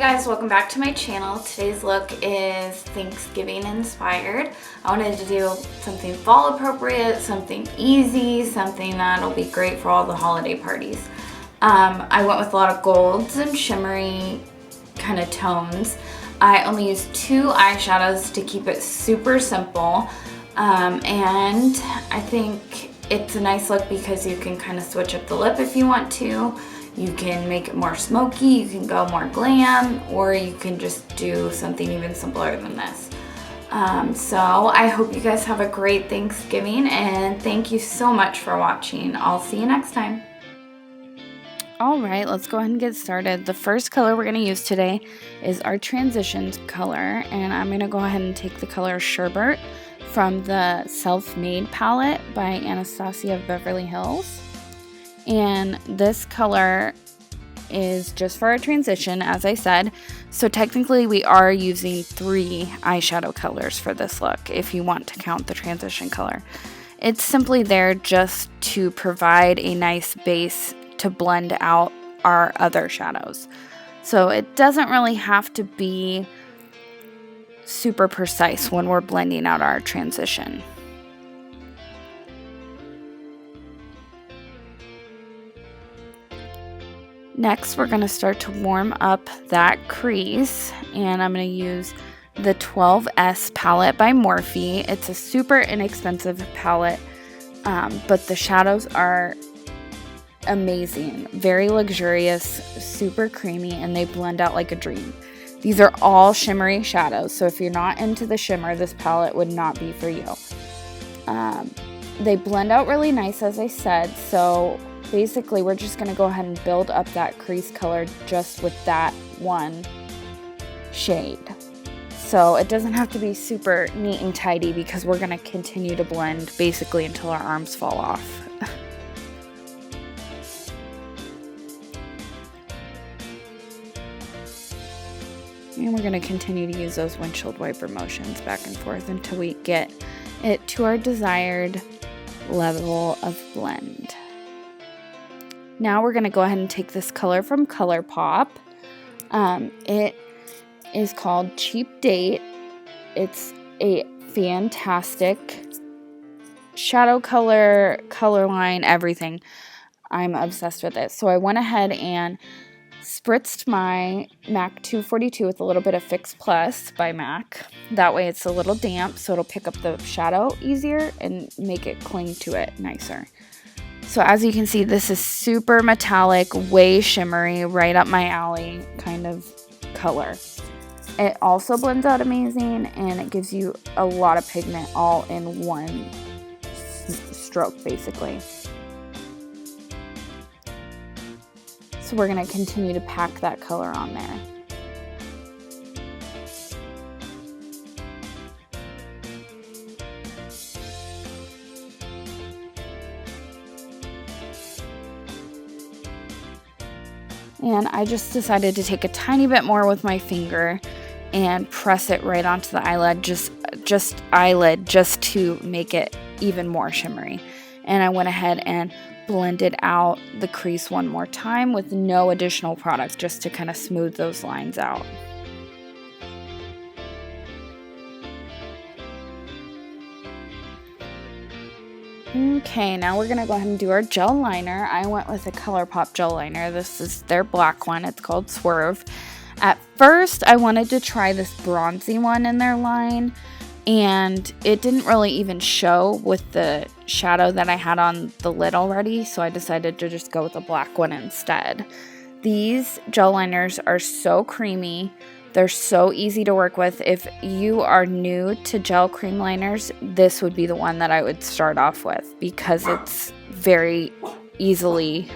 guys, welcome back to my channel. Today's look is Thanksgiving inspired. I wanted to do something fall appropriate, something easy, something that'll be great for all the holiday parties. I went with a lot of golds and shimmery kind of tones. I only used 2 eyeshadows to keep it super simple. And I think it's a nice look because you can kind of switch up the lip if you want to. You can make it more smoky, you can go more glam, or you can just do something even simpler than this. So I hope you guys have a great Thanksgiving, and thank you so much for watching. I'll see you next time. Alright, let's go ahead and get started. The first color we're going to use today is our transitions color, and I'm going to go ahead and take the color Sherbet from the Self-Made palette by Anastasia of Beverly Hills. And this color is just for our transition, as I said. So technically we are using 3 eyeshadow colors for this look, if you want to count the transition color. It's simply there just to provide a nice base to blend out our other shadows. So it doesn't really have to be super precise when we're blending out our transition. Next, we're going to start to warm up that crease, and I'm going to use the S Palette by Morphe. It's a super inexpensive palette, but the shadows are amazing. Very luxurious, super creamy, and they blend out like a dream. These are all shimmery shadows, so if you're not into the shimmer, this palette would not be for you. They blend out really nice, as I said, so basically we're just going to go ahead and build up that crease color just with that one shade. So it doesn't have to be super neat and tidy because we're going to continue to blend basically until our arms fall off. And we're going to continue to use those windshield wiper motions back and forth until we get it to our desired level of blend. Now we're going to go ahead and take this color from ColourPop. It is called Cheap Date. It's a fantastic shadow color, color line, everything. I'm obsessed with it. So I went ahead and spritzed my MAC 242 with a little bit of Fix Plus by MAC. That way it's a little damp, so it'll pick up the shadow easier and make it cling to it nicer. So as you can see, this is super metallic, way shimmery, right up my alley kind of color. It also blends out amazing, and it gives you a lot of pigment all in one stroke, basically. So we're going to continue to pack that color on there. And I just decided to take a tiny bit more with my finger and press it right onto the eyelid, just to make it even more shimmery. And I went ahead and blended out the crease one more time with no additional product, just to kind of smooth those lines out. Okay, now we're going to go ahead and do our gel liner. I went with a ColourPop gel liner. This is their black one. It's called Swerve. At first, I wanted to try this bronzy one in their line, and it didn't really even show with the shadow that I had on the lid already, so I decided to just go with the black one instead. These gel liners are so creamy. They're so easy to work with. If you are new to gel cream liners, this would be the one that I would start off with because it's very easily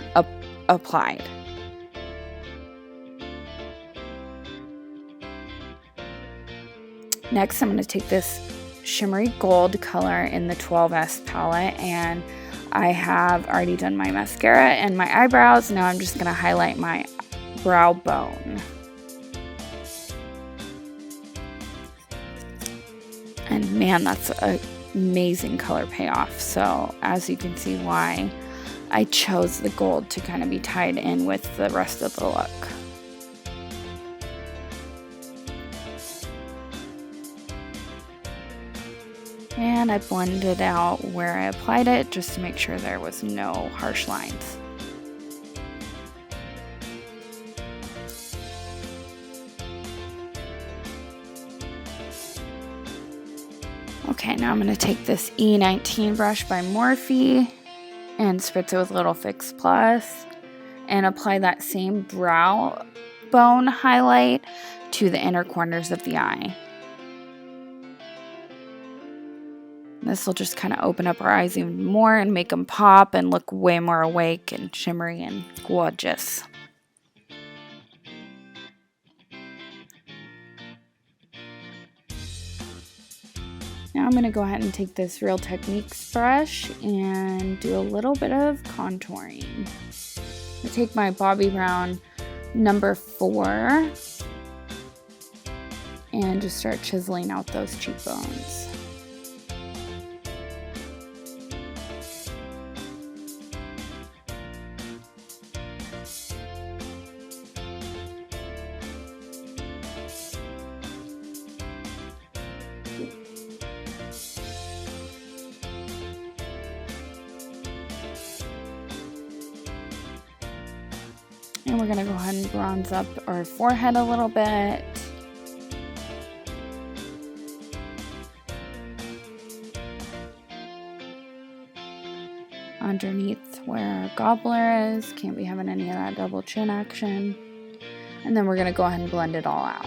applied. Next, I'm going to take this shimmery gold color in the S palette, and I have already done my mascara and my eyebrows. Now I'm just going to highlight my brow bone. And man, that's an amazing color payoff. So as you can see why I chose the gold to kind of be tied in with the rest of the look. and I blended out where I applied it just to make sure there was no harsh lines. Okay, now I'm going to take this E19 brush by Morphe and spritz it with a little Fix Plus and apply that same brow bone highlight to the inner corners of the eye. This will just kind of open up our eyes even more and make them pop and look way more awake and shimmery and gorgeous. Now I'm going to go ahead and take this Real Techniques brush and do a little bit of contouring. I take my Bobbi Brown number 4 and just start chiseling out those cheekbones. And we're going to go ahead and bronze up our forehead a little bit. Underneath where our gobbler is, can't be having any of that double chin action. And then we're going to go ahead and blend it all out.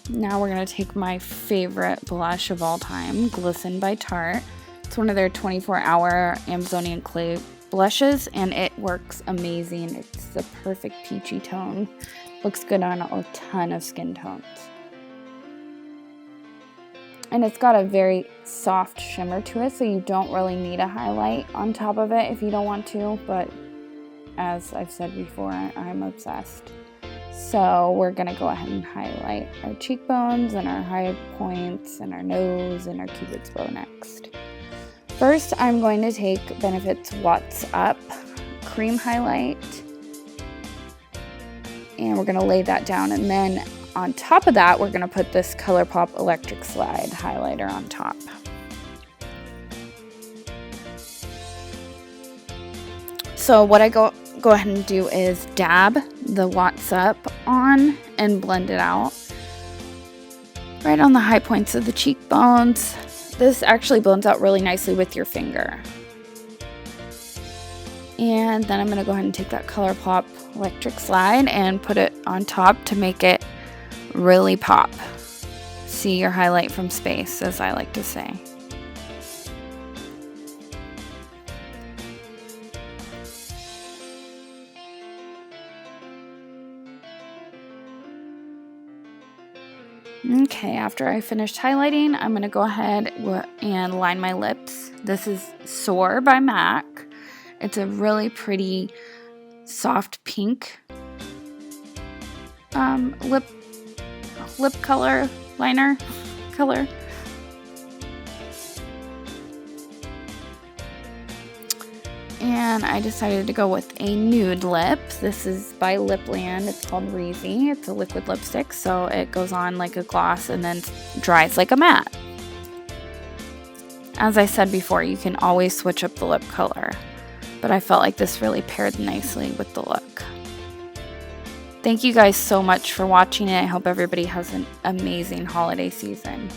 Now we're going to take my favorite blush of all time, Glisten by Tarte. It's one of their 24-hour Amazonian clay blushes, and it works amazing. It's the perfect peachy tone. Looks good on a ton of skin tones. And it's got a very soft shimmer to it, so you don't really need a highlight on top of it if you don't want to, but as I've said before, I'm obsessed. So we're going to go ahead and highlight our cheekbones and our high points and our nose and our cupid's bow next. First, I'm going to take Benfit's What's Up cream highlight, and we're going to lay that down, and then on top of that, we're going to put this ColourPop Electric Slide highlighter on top. So what I go ahead and do is dab the What's Up on and blend it out right on the high points of the cheekbones. This actually blends out really nicely with your finger. And then I'm going to go ahead and take that ColourPop Electric Slide and put it on top to make it really pop. See your highlight from space, as I like to say. Okay, after I finished highlighting, I'm going to go ahead and line my lips. This is Soar by M.A.C. It's a really pretty soft pink lip color liner color. And I decided to go with a nude lip. This is by Lipland. It's called Rezy. It's a liquid lipstick, so it goes on like a gloss and then dries like a matte. As I said before, you can always switch up the lip color, but I felt like this really paired nicely with the look. Thank you guys so much for watching it. I hope everybody has an amazing holiday season.